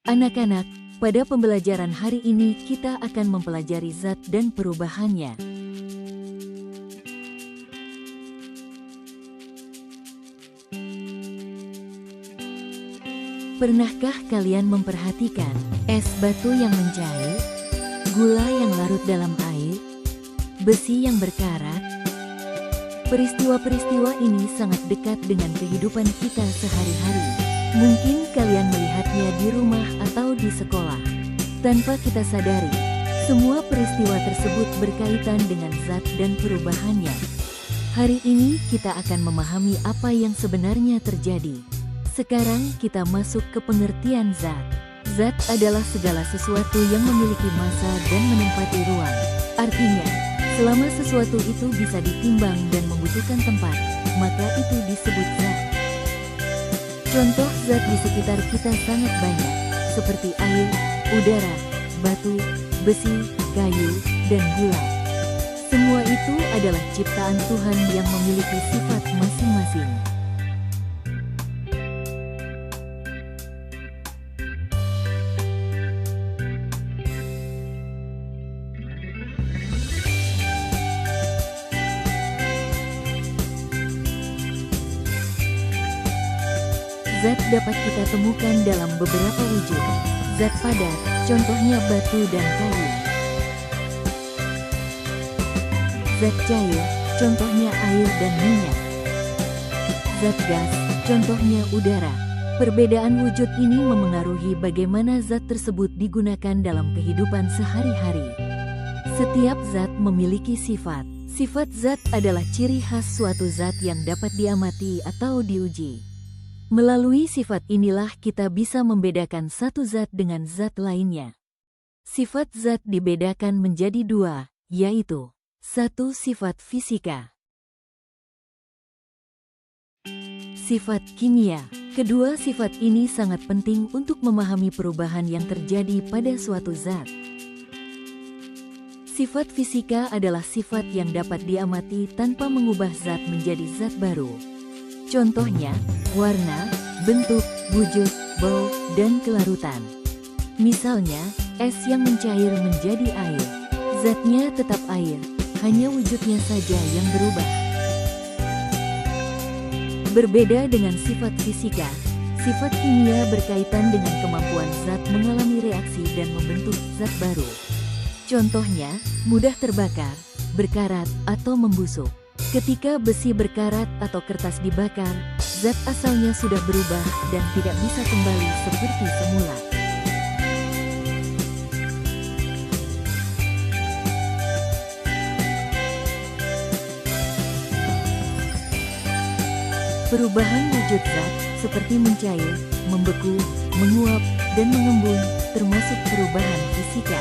Anak-anak, pada pembelajaran hari ini kita akan mempelajari zat dan perubahannya. Pernahkah kalian memperhatikan es batu yang mencair, gula yang larut dalam air, besi yang berkarat? Peristiwa-peristiwa ini sangat dekat dengan kehidupan kita sehari-hari. Mungkin kalian melihatnya di rumah atau di sekolah. Tanpa kita sadari, semua peristiwa tersebut berkaitan dengan zat dan perubahannya. Hari ini kita akan memahami apa yang sebenarnya terjadi. Sekarang kita masuk ke pengertian zat. Zat adalah segala sesuatu yang memiliki massa dan menempati ruang. Artinya, selama sesuatu itu bisa ditimbang dan membutuhkan tempat, maka itu disebut zat. Contoh zat di sekitar kita sangat banyak, seperti air, udara, batu, besi, kayu, dan gula. Semua itu adalah ciptaan Tuhan yang memiliki sifat masing-masing. Zat dapat kita temukan dalam beberapa wujud. Zat padat, contohnya batu dan kayu. Zat cair, contohnya air dan minyak. Zat gas, contohnya udara. Perbedaan wujud ini memengaruhi bagaimana zat tersebut digunakan dalam kehidupan sehari-hari. Setiap zat memiliki sifat. Sifat zat adalah ciri khas suatu zat yang dapat diamati atau diuji. Melalui sifat inilah kita bisa membedakan satu zat dengan zat lainnya. Sifat zat dibedakan menjadi dua, yaitu satu sifat fisika, sifat kimia. Kedua sifat ini sangat penting untuk memahami perubahan yang terjadi pada suatu zat. Sifat fisika adalah sifat yang dapat diamati tanpa mengubah zat menjadi zat baru. Contohnya, warna, bentuk, wujud, bau, dan kelarutan. Misalnya, es yang mencair menjadi air. Zatnya tetap air, hanya wujudnya saja yang berubah. Berbeda dengan sifat fisika, sifat kimia berkaitan dengan kemampuan zat mengalami reaksi dan membentuk zat baru. Contohnya, mudah terbakar, berkarat, atau membusuk. Ketika besi berkarat atau kertas dibakar, zat asalnya sudah berubah dan tidak bisa kembali seperti semula. Perubahan wujud zat, seperti mencair, membeku, menguap, dan mengembun, termasuk perubahan fisika.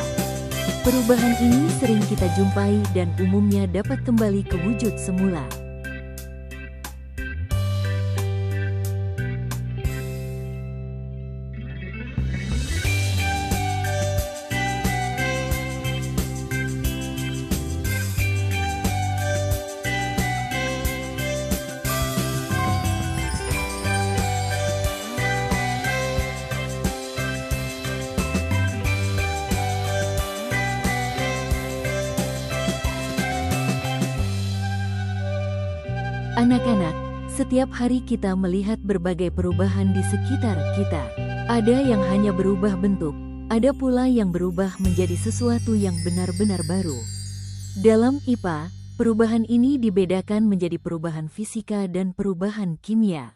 Perubahan ini sering kita jumpai dan umumnya dapat kembali ke wujud semula. Anak-anak, setiap hari kita melihat berbagai perubahan di sekitar kita. Ada yang hanya berubah bentuk, ada pula yang berubah menjadi sesuatu yang benar-benar baru. Dalam IPA, perubahan ini dibedakan menjadi perubahan fisika dan perubahan kimia.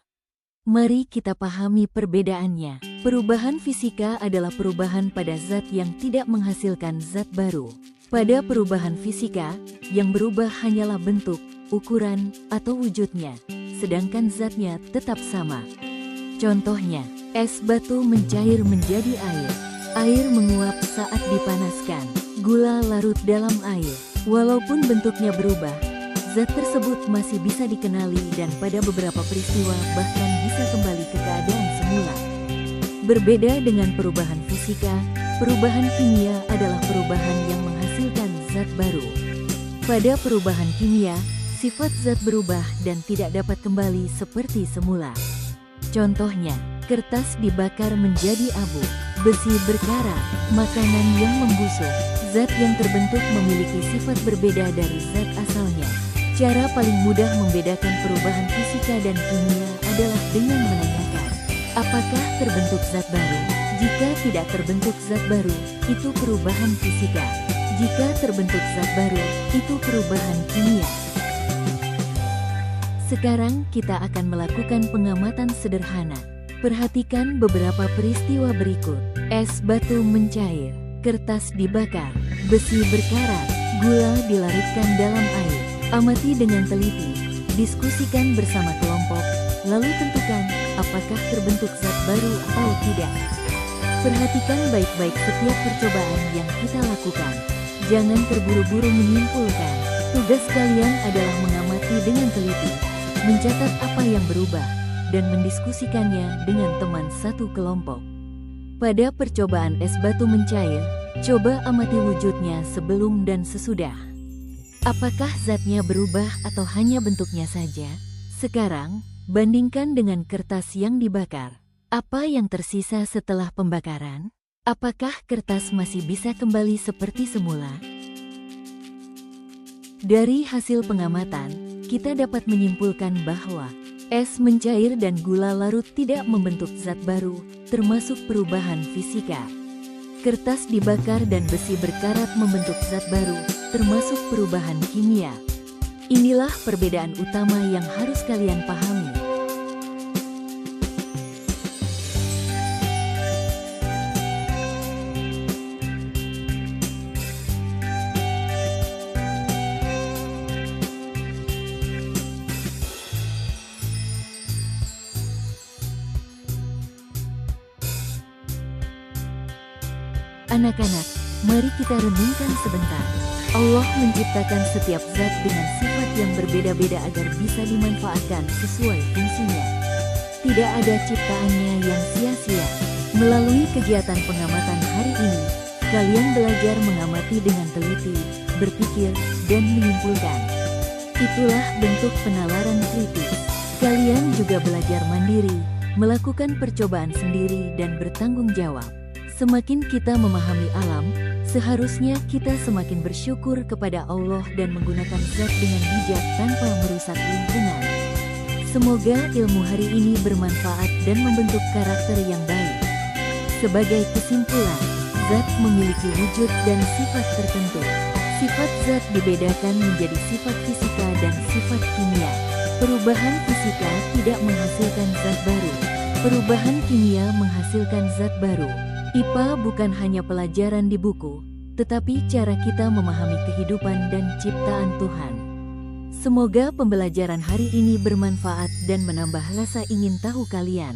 Mari kita pahami perbedaannya. Perubahan fisika adalah perubahan pada zat yang tidak menghasilkan zat baru. Pada perubahan fisika, yang berubah hanyalah bentuk, ukuran, atau wujudnya, sedangkan zatnya tetap sama. Contohnya, es batu mencair menjadi air. Air menguap saat dipanaskan. Gula larut dalam air. Walaupun bentuknya berubah, zat tersebut masih bisa dikenali dan pada beberapa peristiwa bahkan bisa kembali ke keadaan semula. Berbeda dengan perubahan fisika, perubahan kimia adalah perubahan yang menghasilkan zat baru. Pada perubahan kimia, sifat zat berubah dan tidak dapat kembali seperti semula. Contohnya, kertas dibakar menjadi abu, besi berkarat, makanan yang membusuk. Zat yang terbentuk memiliki sifat berbeda dari zat asalnya. Cara paling mudah membedakan perubahan fisika dan kimia adalah dengan menanyakan, apakah terbentuk zat baru? Jika tidak terbentuk zat baru, itu perubahan fisika. Jika terbentuk zat baru, itu perubahan kimia. Sekarang kita akan melakukan pengamatan sederhana. Perhatikan beberapa peristiwa berikut. Es batu mencair, kertas dibakar, besi berkarat, gula dilarutkan dalam air. Amati dengan teliti, diskusikan bersama kelompok, lalu tentukan apakah terbentuk zat baru atau tidak. Perhatikan baik-baik setiap percobaan yang kita lakukan. Jangan terburu-buru menyimpulkan. Tugas kalian adalah mengamati dengan teliti, mencatat apa yang berubah, dan mendiskusikannya dengan teman satu kelompok. Pada percobaan es batu mencair, coba amati wujudnya sebelum dan sesudah. Apakah zatnya berubah atau hanya bentuknya saja? Sekarang, bandingkan dengan kertas yang dibakar. Apa yang tersisa setelah pembakaran? Apakah kertas masih bisa kembali seperti semula? Dari hasil pengamatan, kita dapat menyimpulkan bahwa es mencair dan gula larut tidak membentuk zat baru, termasuk perubahan fisika. Kertas dibakar dan besi berkarat membentuk zat baru, termasuk perubahan kimia. Inilah perbedaan utama yang harus kalian pahami. Anak-anak, mari kita renungkan sebentar. Allah menciptakan setiap zat dengan sifat yang berbeda-beda agar bisa dimanfaatkan sesuai fungsinya. Tidak ada ciptaannya yang sia-sia. Melalui kegiatan pengamatan hari ini, kalian belajar mengamati dengan teliti, berpikir, dan menyimpulkan. Itulah bentuk penalaran kritis. Kalian juga belajar mandiri, melakukan percobaan sendiri dan bertanggung jawab. Semakin kita memahami alam, seharusnya kita semakin bersyukur kepada Allah dan menggunakan zat dengan bijak tanpa merusak lingkungan. Semoga ilmu hari ini bermanfaat dan membentuk karakter yang baik. Sebagai kesimpulan, zat memiliki wujud dan sifat tertentu. Sifat zat dibedakan menjadi sifat fisika dan sifat kimia. Perubahan fisika tidak menghasilkan zat baru. Perubahan kimia menghasilkan zat baru. IPA bukan hanya pelajaran di buku, tetapi cara kita memahami kehidupan dan ciptaan Tuhan. Semoga pembelajaran hari ini bermanfaat dan menambah rasa ingin tahu kalian.